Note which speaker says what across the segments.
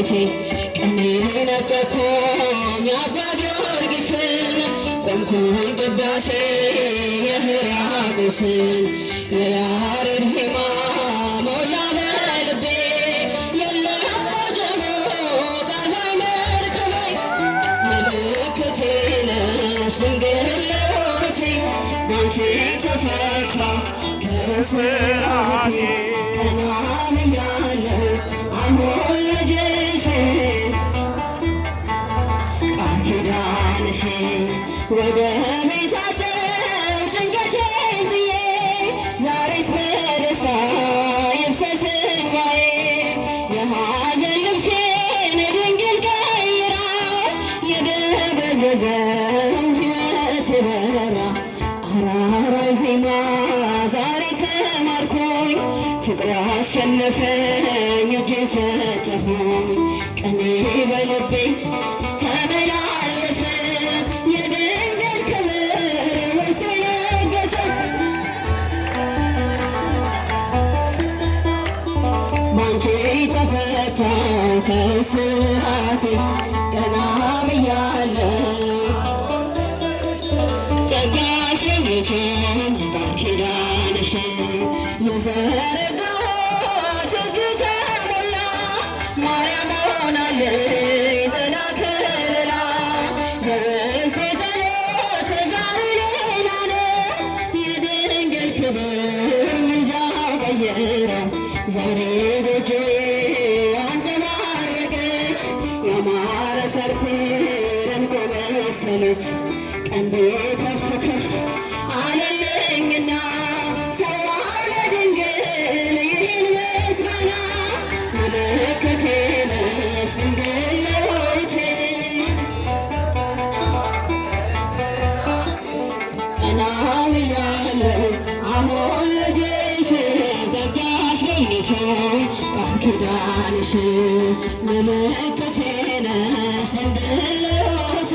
Speaker 1: መድኃኒቴ ቀኔ ነጠቅኩኝ አባ ጊዮርጊስን ቆምኩኝ ቅዳሴ የሕርያቆስን የያሬድ ዜማ ሞላ በልቤ የለም ወጀቡ ቃል ባይመርከቤ ምልክቴ ነሽ ድንግል ሕይወቴ ባንቺ ተፈታሁ ከእስራቴ ቀና ብያለሁ አሁን ልጅሽ ቃል ኪዳንሽ ወገቤ ታጠብ ጭንቀቴን ጥዬ ዛሬስ በደስታ ይፍሰስ እንባዬ የሐዘን ልብሴን ድንግል ቀይራ የደበዘዘው ሕይወት በራ አራራይ ዜማ ዛሬ ተማርኩኝ ፍቅር አሸነፈኝ እጅ ሰጠሁኝ ቀኔ በልቤ ተመላለሰ የድንግል ክብር ውስጤ ነገሰ ባንቺ ተፈታሁ ከእስራቴ ቀና ብያለሁ ጸጋሽ የምትሆን ቃል ኪዳንሽ የዘረጋሁት እጅ ተሞላ ማርያም ሆናለች ጥላ ከለላ የርስቴ ጸሎት ዛሬ ሌላ ነው የድንግል ክብር ምልጃ ቀየረው ዛሬ ጎጆዬ አንጸባረቀች ያማረ ሰርክ ዕንቁ መሰለች ቀንዴ ከፍ ከፍ አለልኝና ሰዋሁ ለድንግል ይህን ምስጋና ምልክቴ ነሽ ድንግል ሕይወቴ ቀና ብያለሁ አሁን ልጅሽ ጸጋሽ ገብቶ ቃል ኪዳንሽ ምልክቴ ነሽ ድንግል ሕይወቴ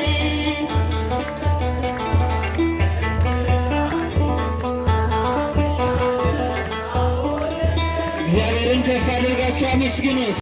Speaker 1: እግዚአብሔርን ከፍ አድርጋችሁ አመስግኑት።